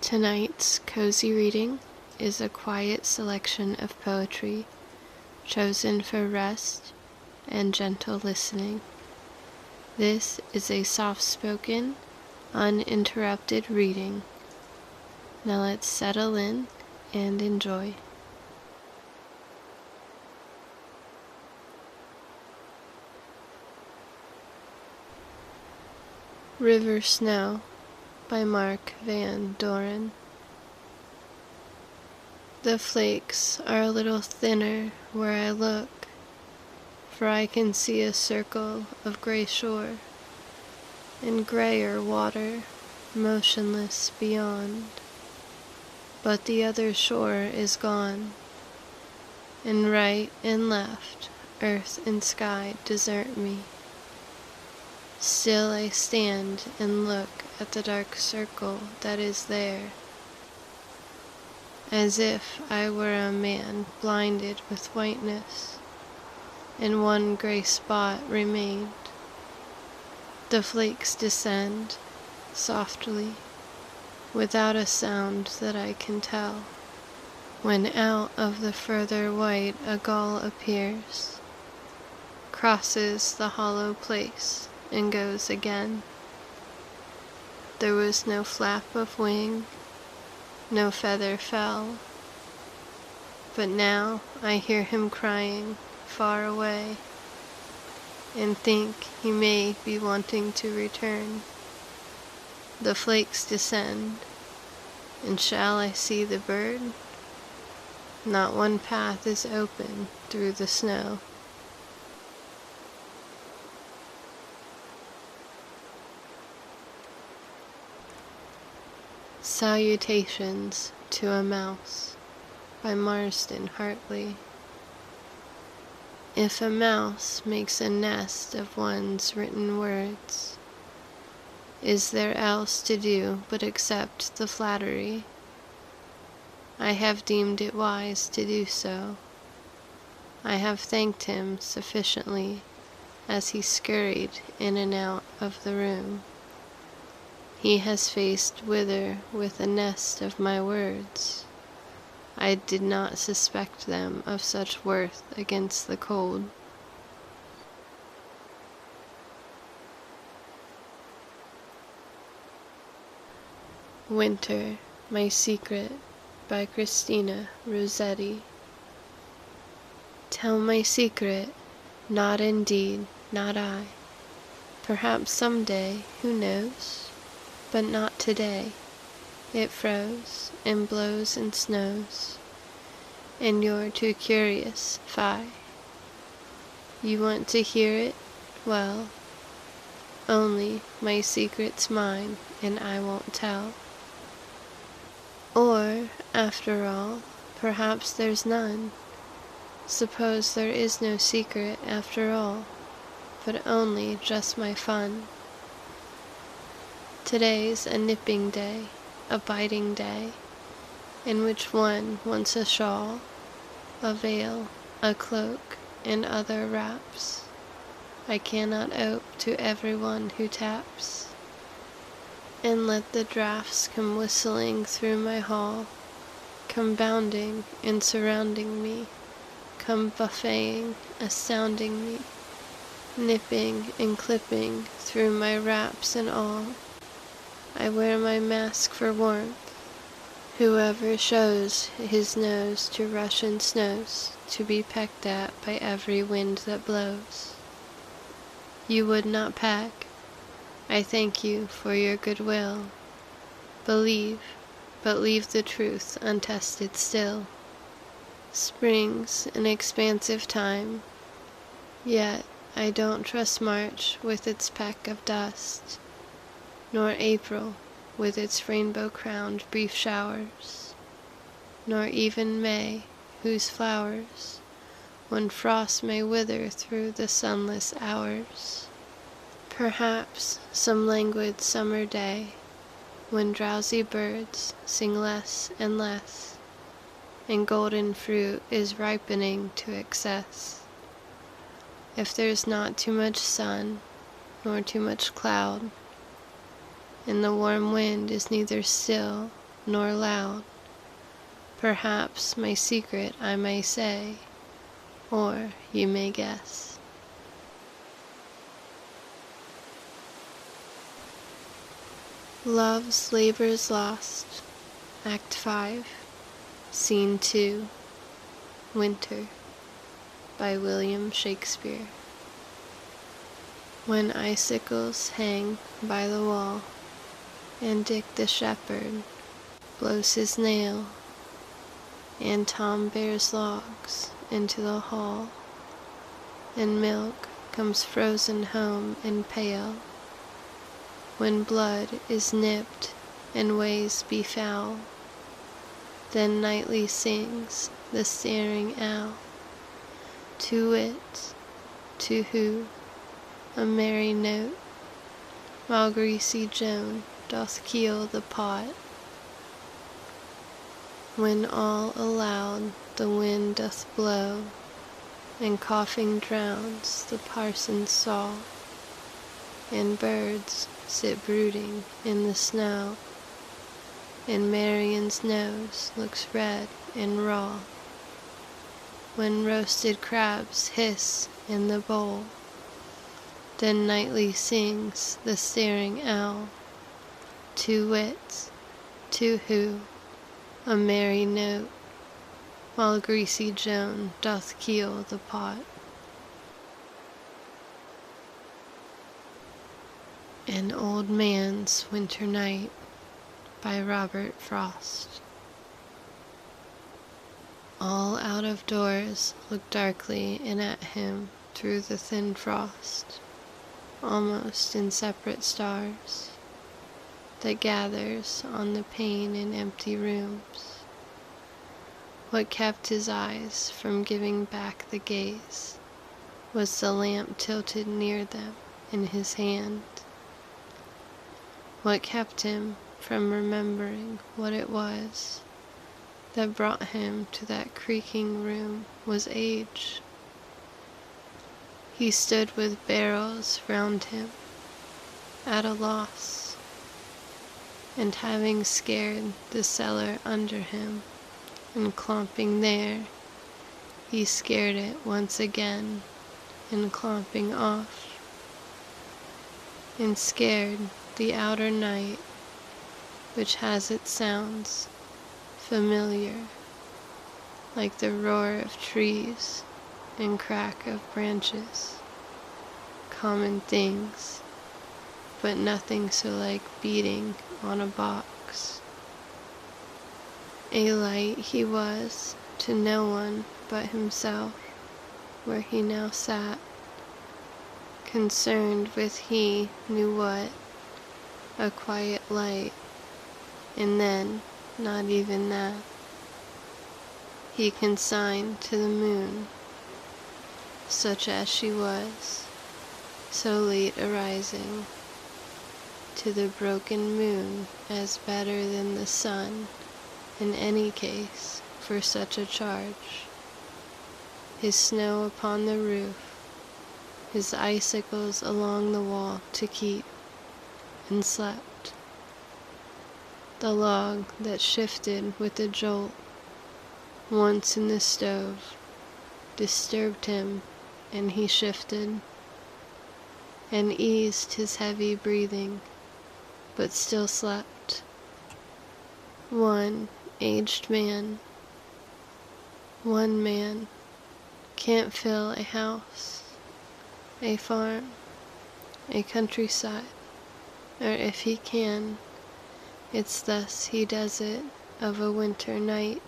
Tonight's cozy reading is a quiet selection of poetry chosen for rest and gentle listening. This is a soft-spoken, uninterrupted reading. Now let's settle in and enjoy. River Snow by Mark Van Doren. The flakes are a little thinner where I look, for I can see a circle of gray shore and grayer water motionless beyond. But the other shore is gone, and right and left, earth and sky desert me. Still I stand and look at the dark circle that is there, as if I were a man blinded with whiteness, and one gray spot remained. The flakes descend softly, without a sound that I can tell, when out of the further white a gull appears, crosses the hollow place, and goes again. There was no flap of wing, no feather fell, but now I hear him crying far away, and think he may be wanting to return. The flakes descend, and shall I see the bird? Not one path is open through the snow. Salutations to a Mouse by Marsden, Hartley. If a mouse makes a nest of one's written words, is there else to do but accept the flattery? I have deemed it wise to do so. I have thanked him sufficiently as he scurried in and out of the room. He has faced whither with a nest of my words. I did not suspect them of such worth against the cold. Winter, My Secret by Christina, Rossetti. Tell my secret, not indeed, not I. Perhaps some day, who knows? But not today. It froze, and blows and snows, and you're too curious, fie. You want to hear it? Well, only my secret's mine, and I won't tell. Or, after all, perhaps there's none. Suppose there is no secret after all, but only just my fun. Today's a nipping day, a biting day, in which one wants a shawl, a veil, a cloak, and other wraps. I cannot ope to everyone who taps. And let the draughts come whistling through my hall, come bounding and surrounding me, come buffeting, astounding me, nipping and clipping through my wraps and all. I wear my mask for warmth. Whoever shows his nose to Russian snows, to be pecked at by every wind that blows. You would not peck. I thank you for your goodwill. Believe, but leave the truth untested still. Spring's an expansive time, yet I don't trust March with its peck of dust, nor April with its rainbow-crowned brief showers, nor even May, whose flowers, when frost may wither through the sunless hours. Perhaps some languid summer day, when drowsy birds sing less and less, and golden fruit is ripening to excess. If there's not too much sun, nor too much cloud, and the warm wind is neither still nor loud. Perhaps my secret I may say, or you may guess. Love's Labour's Lost, Act 5, Scene 2, Winter, by William Shakespeare. When icicles hang by the wall, and Dick the shepherd blows his nail, and Tom bears logs into the hall, and milk comes frozen home and pale, when blood is nipped and ways be foul, then nightly sings the staring owl, to wit, to who, a merry note, while greasy Joan doth keel the pot. When all aloud the wind doth blow, and coughing drowns the parson's saw, and birds sit brooding in the snow, and Marion's nose looks red and raw, when roasted crabs hiss in the bowl, then nightly sings the staring owl, to wit, to who, a merry note, while greasy Joan doth keel the pot. An Old Man's Winter Night, by Robert Frost. All out of doors look darkly in at him through the thin frost, almost in separate stars, that gathers on the pane in empty rooms. What kept his eyes from giving back the gaze was the lamp tilted near them in his hand. What kept him from remembering what it was that brought him to that creaking room was age. He stood with barrels round him, at a loss, and having scared the cellar under him, and clomping there, he scared it once again, and clomping off, and scared the outer night, which has its sounds familiar, like the roar of trees and crack of branches, common things, but nothing so like beating on a box. A light he was to no one but himself, where he now sat, concerned with he knew what, a quiet light, and then not even that. He consigned to the moon, such as she was, so late arising, to the broken moon as better than the sun, in any case, for such a charge. His snow upon the roof, his icicles along the wall to keep, and slept. The log that shifted with a jolt, once in the stove, disturbed him, and he shifted, and eased his heavy breathing, but still slept. One aged man, one man, can't fill a house, a farm, a countryside, or if he can, it's thus he does it of a winter night.